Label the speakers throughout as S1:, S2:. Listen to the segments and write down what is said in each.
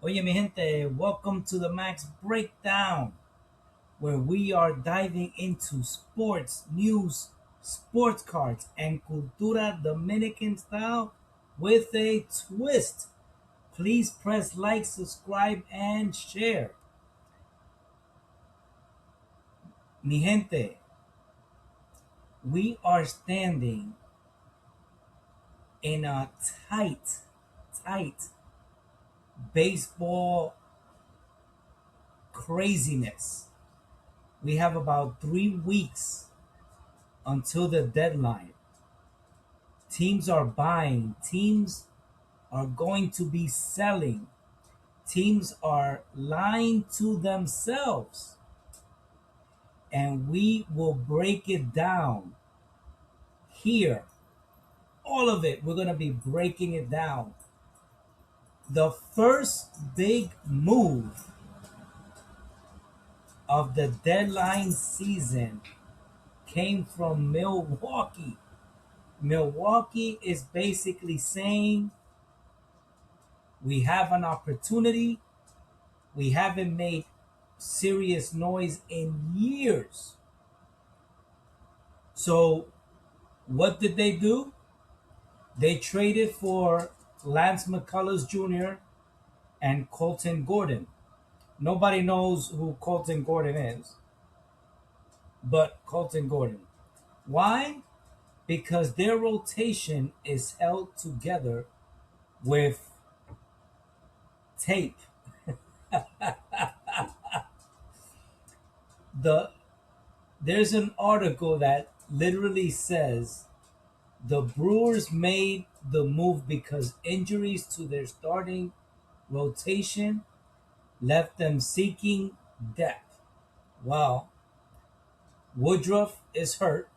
S1: Oye, mi gente, welcome to the Max Breakdown, where we are diving into sports, news, sports cards, and cultura Dominican style with a twist. Please press like, subscribe, and share. Mi gente, we are standing in a tight baseball craziness. We have about 3 weeks until the deadline. Teams are buying, teams are going to be selling, teams are lying to themselves, and we will break it down here. All of it, we're going to be breaking it down. The first big move of the deadline season came from Milwaukee. Milwaukee is basically saying we have an opportunity. We haven't made serious noise in years. So, what did they do? They traded for Lance McCullers Jr. and Colton Gordon. Nobody knows who Colton Gordon is, but Colton Gordon. Why? Because their rotation is held together with tape. the There's an article that literally says the Brewers made the move because injuries to their starting rotation left them seeking depth. Well, Woodruff is hurt,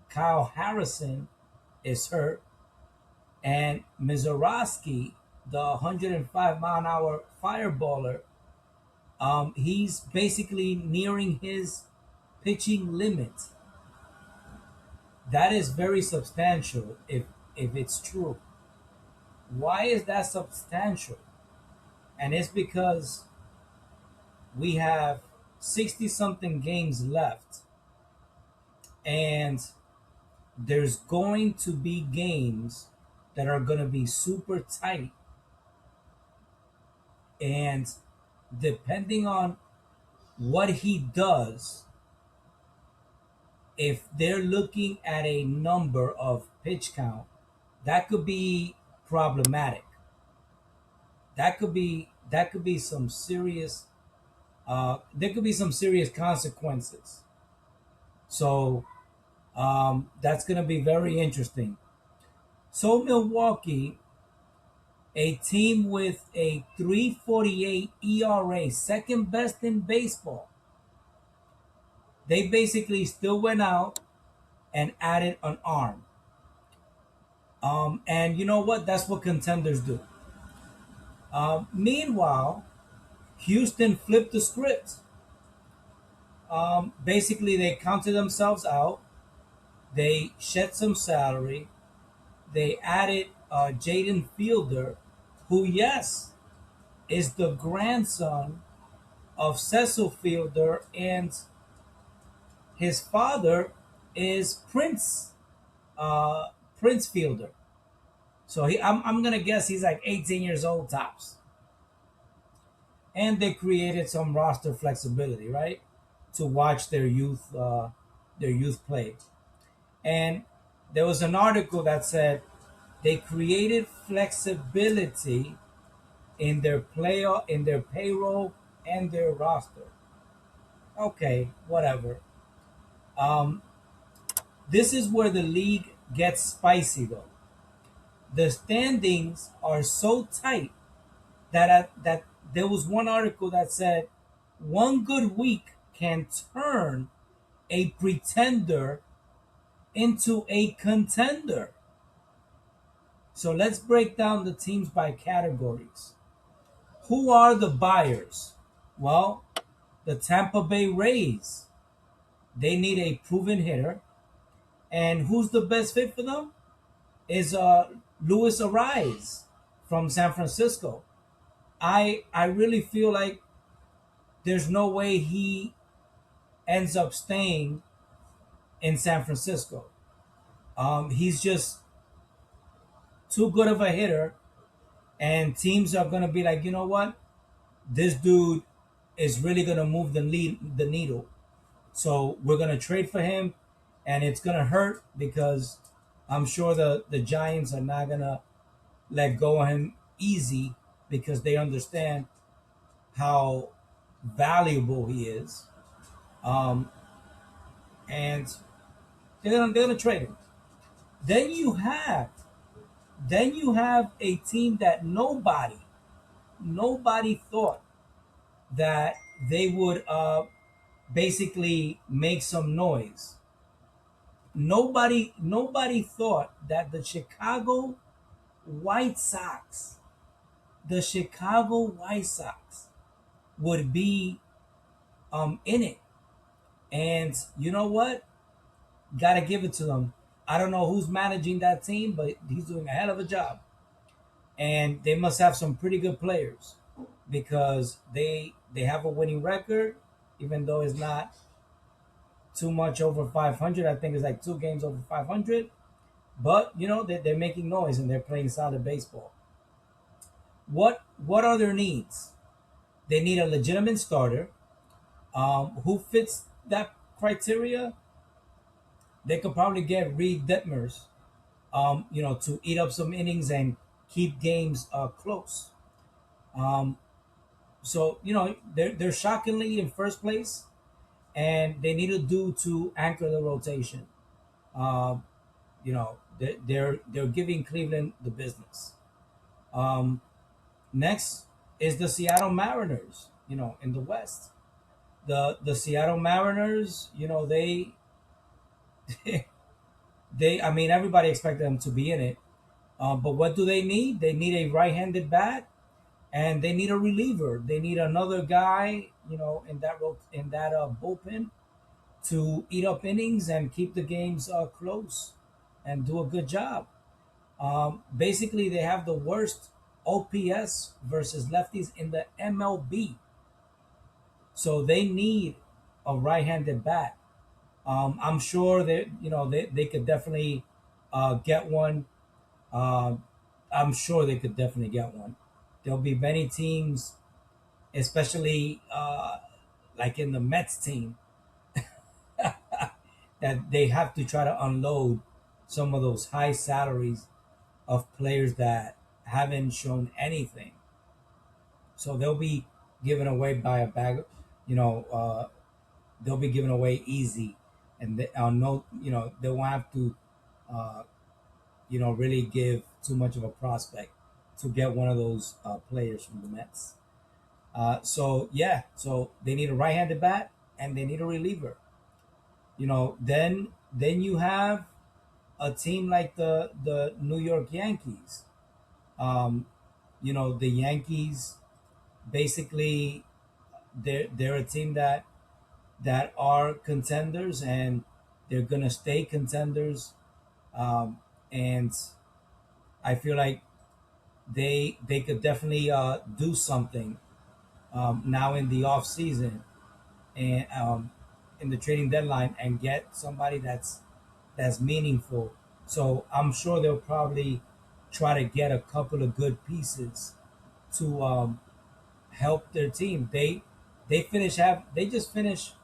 S1: Kyle Harrison is hurt, and Mizorowski, the 105-mile-an-hour fireballer, he's basically nearing his pitching limit. That is very substantial if it's true. Why is that substantial? And it's because we have 60 something games left, and there's going to be games that are going to be super tight, and depending on what he does, if they're looking at a number of pitch count, that could be problematic. That could be some serious there could be some serious consequences. So that's going to be very interesting. So Milwaukee, a team with a 3.48 ERA, second best in baseball, they basically still went out and added an arm. And you know what? That's what contenders do. Meanwhile, Houston flipped the script. Basically, they counted themselves out. They shed some salary. They added Jaden Fielder, who, yes, is the grandson of Cecil Fielder, and his father is Prince Fielder. So I'm gonna guess he's like 18 years old tops. And they created some roster flexibility, right, to watch their youth play. And there was an article that said they created flexibility in their payroll and their roster. Okay, whatever. Um, this is where the league gets spicy, though. The standings are so tight that there was one article that said one good week can turn a pretender into a contender. So let's break down the teams by categories. Who are the buyers? Well, the Tampa Bay Rays. They need a proven hitter. And who's the best fit for them? Is Luis Ariz from San Francisco. I really feel like there's no way he ends up staying in San Francisco. He's just too good of a hitter, and teams are gonna be like, you know what, this dude is really gonna move the needle. So we're gonna trade for him, and it's gonna hurt because I'm sure the Giants are not gonna let go of him easy because they understand how valuable he is, um, and they're gonna trade him. Then you have then you have a team that nobody thought that they would basically make some noise. Nobody thought that White Sox, the Chicago White Sox, would be in it. And you know what? Gotta give it to them. I don't know who's managing that team, but he's doing a hell of a job. And they must have some pretty good players because they have a winning record, even though it's not too much over 500. I think it's like 2 games over 500. But you know they're making noise and they're playing solid baseball. What are their needs? They need a legitimate starter who fits that criteria. They could probably get Reed Detmers, to eat up some innings and keep games close. Um, so they're shockingly in first place, and they need a dude to anchor the rotation. Um, they're giving Cleveland the business. Um, Next is the Seattle Mariners. In the West, the Seattle Mariners. They I mean everybody expected them to be in it, but what do they need? They need a right-handed bat, and they need a reliever. They need another guy, in that bullpen to eat up innings and keep the games close and do a good job. Basically, they have the worst OPS versus lefties in the MLB, so they need a right-handed bat. I'm sure that they could definitely get one. Uh, I'm sure they could definitely get one. There'll be many teams, especially like in the Mets team, that they have to try to unload some of those high salaries of players that haven't shown anything. So they'll be given away by a bag. You know, they'll be given away easy, and no, they won't have to, uh, really give too much of a prospect to get one of those players from the Mets. So yeah, so they need a right-handed bat and they need a reliever. Then you have a team like the New York Yankees. Um, the Yankees basically they're a team that are contenders and they're gonna stay contenders. Um, and I feel like they could definitely do something now in the off season and in the trading deadline and get somebody that's meaningful. So I'm sure they'll probably try to get a couple of good pieces to help their team. They just finished.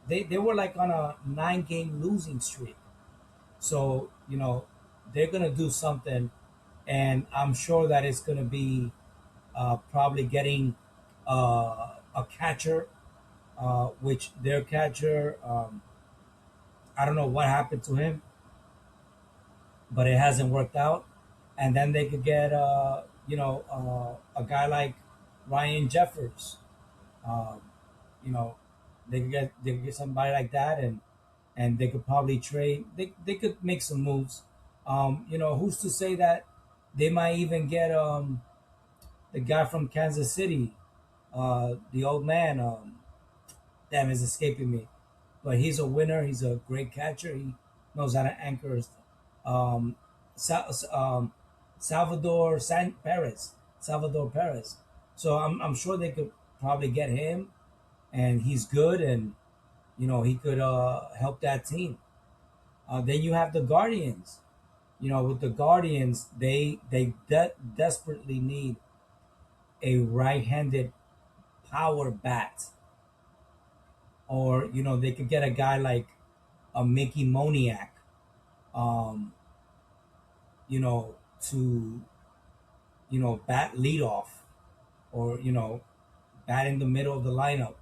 S1: They were like on a 9-game losing streak. So they're gonna do something, and I'm sure that it's gonna be probably getting a catcher, which their catcher, I don't know what happened to him, but it hasn't worked out. And then they could get, a guy like Ryan Jeffers. Um, you know, they could get somebody like that, and they could probably trade. They could make some moves. Who's to say that they might even get the guy from Kansas City, the old man. Damn, is escaping me, but he's a winner. He's a great catcher. He knows how to anchor. Um, Salvador Perez. Salvador Perez. So I'm sure they could probably get him, and he's good, and he could help that team. Then you have the Guardians. With the Guardians, they desperately need a right-handed power bat, or they could get a guy like a Mickey Moniak, um, to bat leadoff, or bat in the middle of the lineup.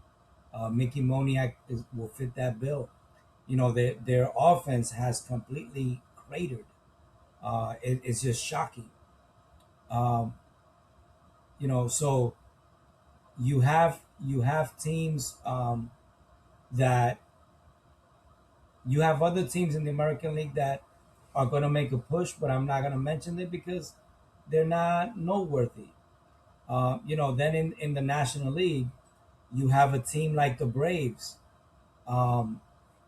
S1: Mickey Moniak will fit that bill. Their offense has completely cratered. It's just shocking. Um, so you have teams, that you have other teams in the American League that are going to make a push, but I'm not going to mention it because they're not noteworthy. Then in the National League, you have a team like the Braves. Um,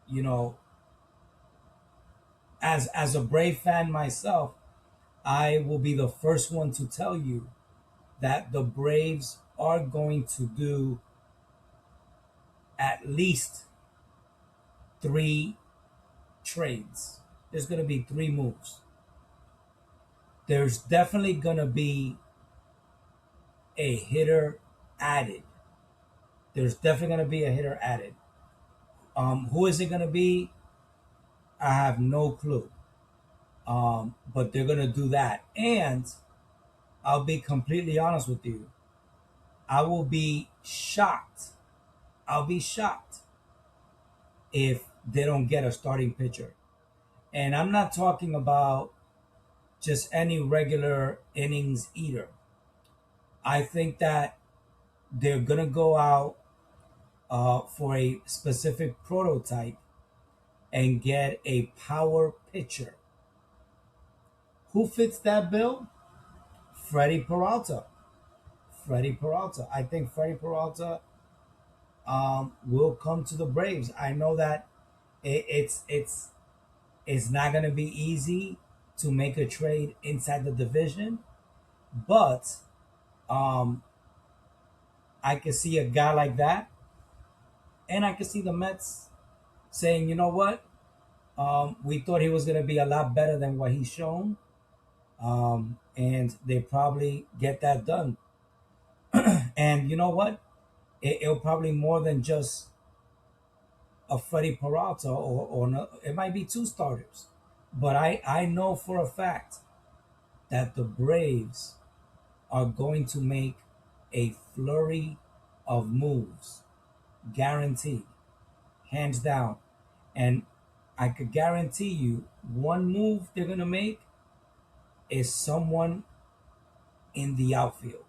S1: you know, as a Brave fan myself, I will be the first one to tell you that the Braves are going to do at least three trades. There's going to be three moves. There's definitely going to be a hitter added. There's definitely going to be a hitter added. Who is it going to be? I have no clue. But they're going to do that. And I'll be completely honest with you. I will be shocked. I'll be shocked if they don't get a starting pitcher. And I'm not talking about just any regular innings eater. I think that they're going to go out for a specific prototype and get a power pitcher. Who fits that bill? Freddie Peralta. Freddie Peralta. I think Freddie Peralta will come to the Braves. I know that it's not going to be easy to make a trade inside the division, but um, I can see a guy like that, and I can see the Mets saying, you know what, we thought he was going to be a lot better than what he's shown, and they probably get that done. And you know what? It'll probably more than just a Freddie Peralta, or no, it might be two starters. But I know for a fact that the Braves are going to make a flurry of moves, guaranteed, hands down. And I could guarantee you one move they're going to make is someone in the outfield.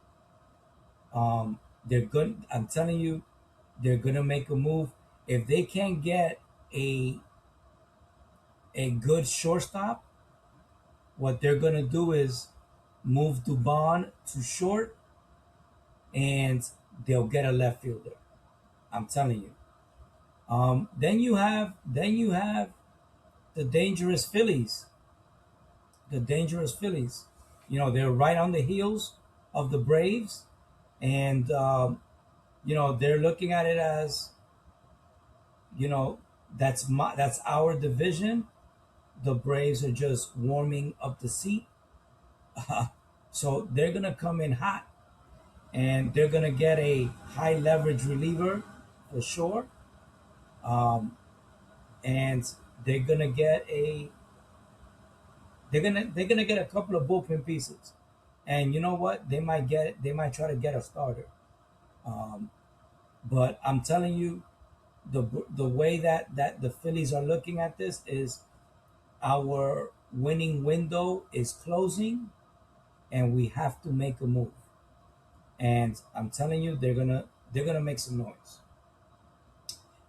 S1: They're good. I'm telling you, they're gonna make a move. If they can't get a a good shortstop, what they're gonna do is move Dubon to short, and they'll get a left fielder. I'm telling you. Then you have the dangerous Phillies. The dangerous Phillies. They're right on the heels of the Braves, and they're looking at it as, you know that's our division. The Braves are just warming up the seat. So they're gonna come in hot, and they're gonna get a high leverage reliever for sure. Um, and they're gonna get a they're gonna get a couple of bullpen pieces. And you know what? They might try to get a starter. Um, but I'm telling you, the way that the Phillies are looking at this is, our winning window is closing, and we have to make a move. And I'm telling you, they're gonna make some noise.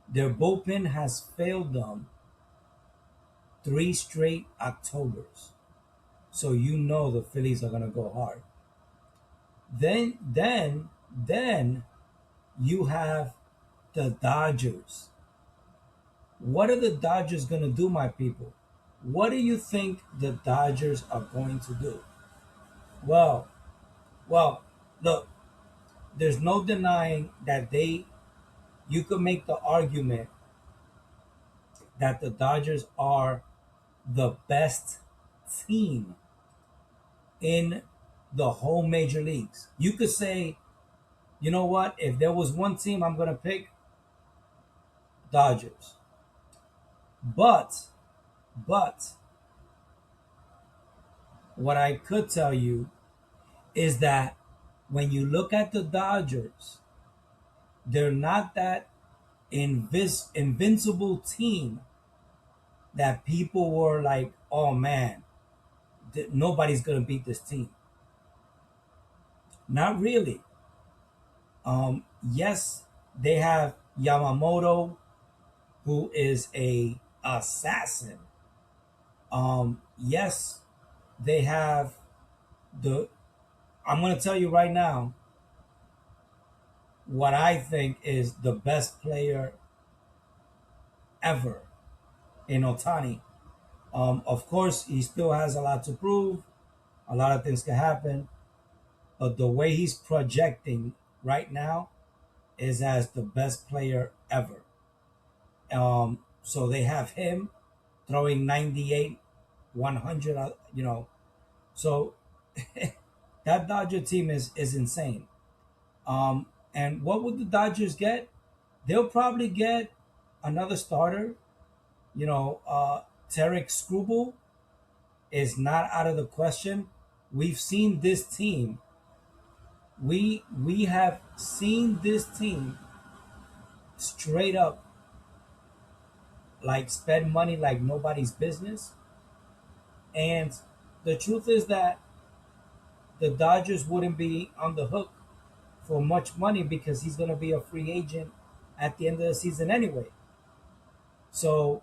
S1: Their bullpen has failed them three straight Octobers, so the Phillies are gonna go hard. Then you have the Dodgers. What are the Dodgers gonna do, my people? What do you think the Dodgers are going to do? Well, well, look. there's no denying that you could make the argument that the Dodgers are the best team in the whole major leagues. You could say, you know what, if there was one team I'm going to pick, Dodgers. But, but, what I could tell you is that when you look at the Dodgers, they're not that invincible team that people were like, oh man, nobody's going to beat this team. Not really. Yes, they have Yamamoto, who is a assassin. Yes, they have the. I'm going to tell you right now what I think is the best player ever in Otani. Of course, he still has a lot to prove. A lot of things can happen, but the way he's projecting right now is as the best player ever. So they have him throwing 98, 100. So that Dodger team is insane. And what would the Dodgers get? They'll probably get another starter. Tarek Skubal is not out of the question. We've seen this team. We have seen this team straight up like spend money like nobody's business. And the truth is that the Dodgers wouldn't be on the hook for much money because he's going to be a free agent at the end of the season anyway. So,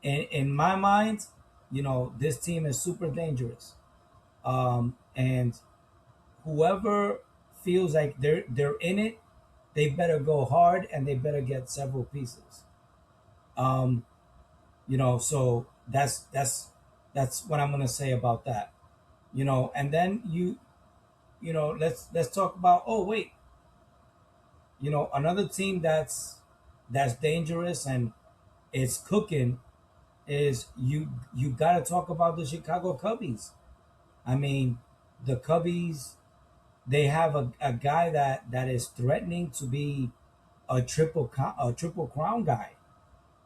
S1: in my mind, this team is super dangerous. And whoever feels like they're in it, they better go hard and they better get several pieces. Um, so that's what I'm gonna say about that. And then let's talk about. Oh wait, another team that's dangerous and it's cooking is you got to talk about the Chicago Cubbies. I mean, the Cubbies, they have a guy that is threatening to be a triple crown guy.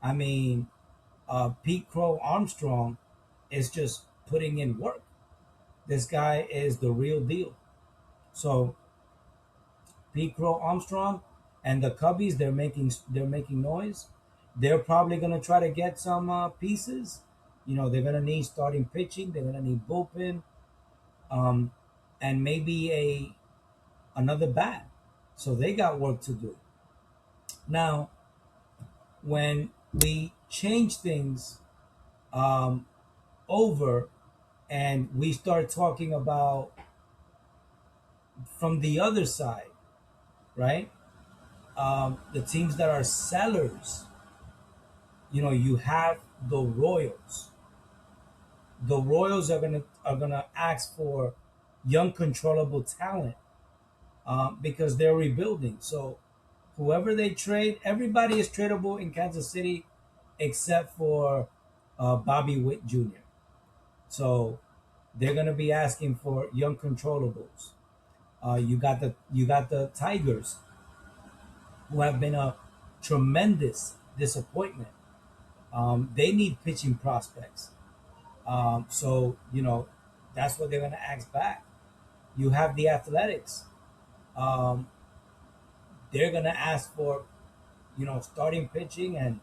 S1: I mean, Pete Crow Armstrong is just putting in work. This guy is the real deal. So Pete Crow Armstrong and the Cubbies, they're making noise. They're probably gonna try to get some pieces. They're gonna need starting pitching. They're gonna need bullpen, um, and maybe a another bat. So they got work to do. Now, when we change things um, over and we start talking about from the other side, right? The teams that are sellers, you have the Royals. The Royals are gonna ask for young, controllable talent because they're rebuilding. So whoever they trade, everybody is tradable in Kansas City except for Bobby Witt Jr. So they're gonna be asking for young controllables. You got the Tigers, who have been a tremendous disappointment. They need pitching prospects. So that's what they're gonna ask back. You have the Athletics. Um, they're gonna ask for starting pitching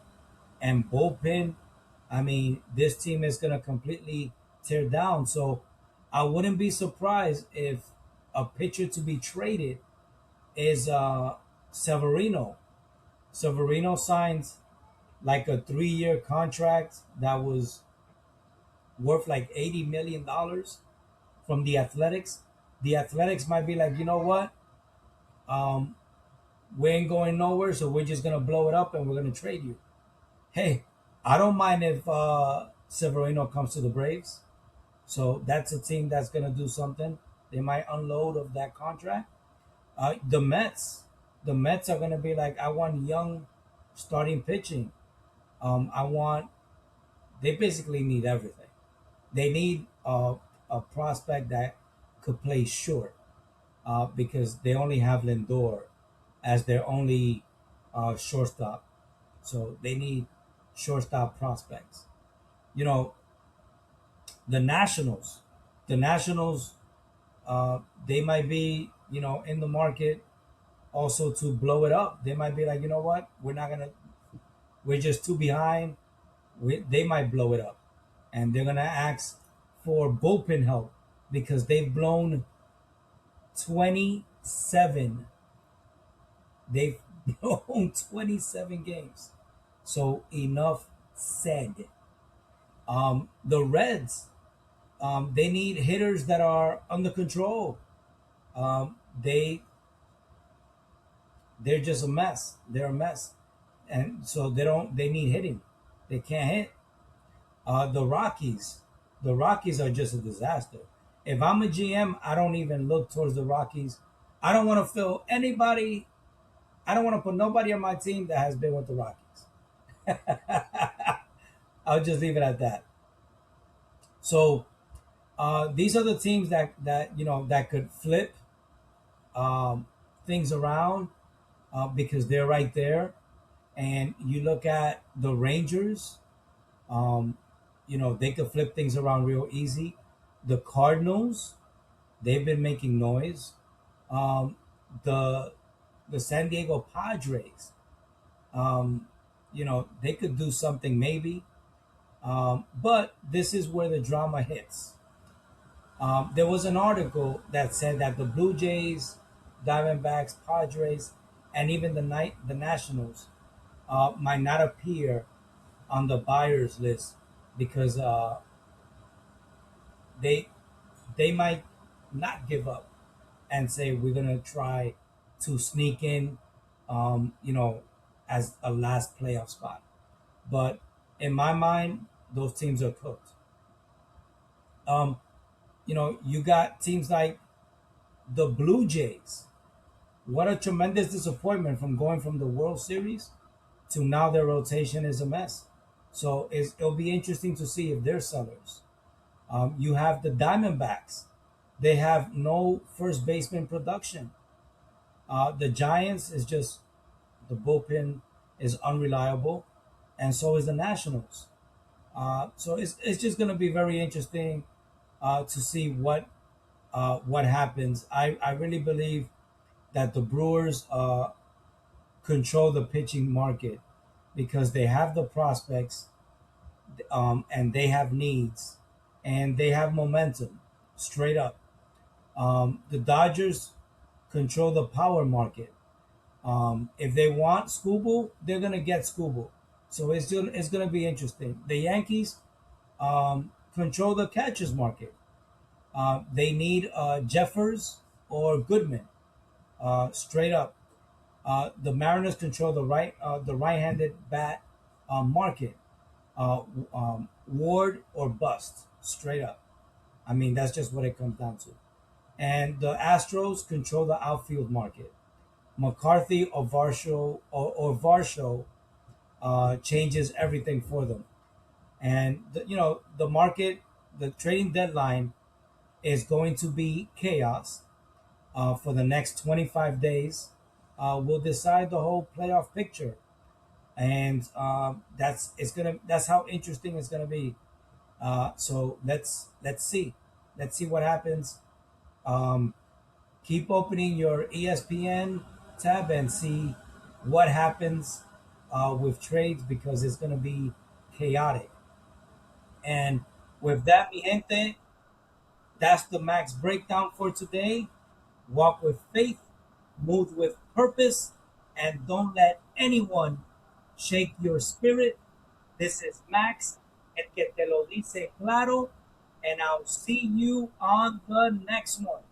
S1: and bullpen. I mean, this team is gonna completely tear down. So I wouldn't be surprised if a pitcher to be traded is Severino. Severino signs like a 3-year contract that was worth like $80 million from the Athletics. The Athletics might be like, you know what? Um, we ain't going nowhere, so we're just gonna blow it up and we're gonna trade you. Hey, I don't mind if Severino comes to the Braves. So that's a team that's gonna do something. They might unload of that contract. The Mets, the Mets are gonna be like, I want young starting pitching. I want. They basically need everything. They need a prospect that could play short, because they only have Lindor as their only shortstop. So they need shortstop prospects. You know, the Nationals, the Nationals, they might be, in the market also to blow it up. They might be like, you know what, we're just too behind. They might blow it up, and they're gonna ask for bullpen help because they've blown 27. They've blown 27 games. So enough said. The Reds, they need hitters that are under control. They they're just a mess. They're a mess, and so they don't. They need hitting. They can't hit. The Rockies, the Rockies are just a disaster. If I'm a GM, I don't even look towards the Rockies. I don't want to fill anybody. I don't want to put nobody on my team that has been with the Rockies. I'll just leave it at that. So these are the teams that could flip um, things around, because they're right there. And you look at the Rangers, um, they could flip things around real easy. The Cardinals, they've been making noise. Um, the the San Diego Padres, they could do something maybe. But this is where the drama hits. There was an article that said that the Blue Jays, Diamondbacks, Padres, and even the Nationals might not appear on the buyers list because they they might not give up and say we're gonna try to sneak in, as a last playoff spot. But in my mind, those teams are cooked. Um, you got teams like the Blue Jays. What a tremendous disappointment from going from the World Series to now their rotation is a mess. So it'll be interesting to see if they're sellers. You have the Diamondbacks. They have no first baseman production. The Giants is just the bullpen is unreliable, and so is the Nationals. So it's just going to be very interesting to see what happens. I really believe that the Brewers control the pitching market because they have the prospects, and they have needs, and they have momentum straight up. The Dodgers control the power market. If they want Scooble, they're gonna get Scooble. So it's gonna be interesting. The Yankees control the catchers market. They need Jeffers or Goodman, straight up. The Mariners control the right-handed bat market. Ward or bust, straight up. I mean, that's just what it comes down to. And the Astros control the outfield market. McCarthy or Varsho changes everything for them. And the market, the trading deadline is going to be chaos for the next 25 days. Will decide the whole playoff picture, and that's how interesting it's gonna be. So let's see what happens. Um, Keep opening your ESPN tab and see what happens with trades because it's gonna be chaotic. And with that, mi gente, that's the max breakdown for today. Walk with faith, move with purpose, and don't let anyone shake your spirit. This is Max, el que te lo dice claro, and I'll see you on the next one.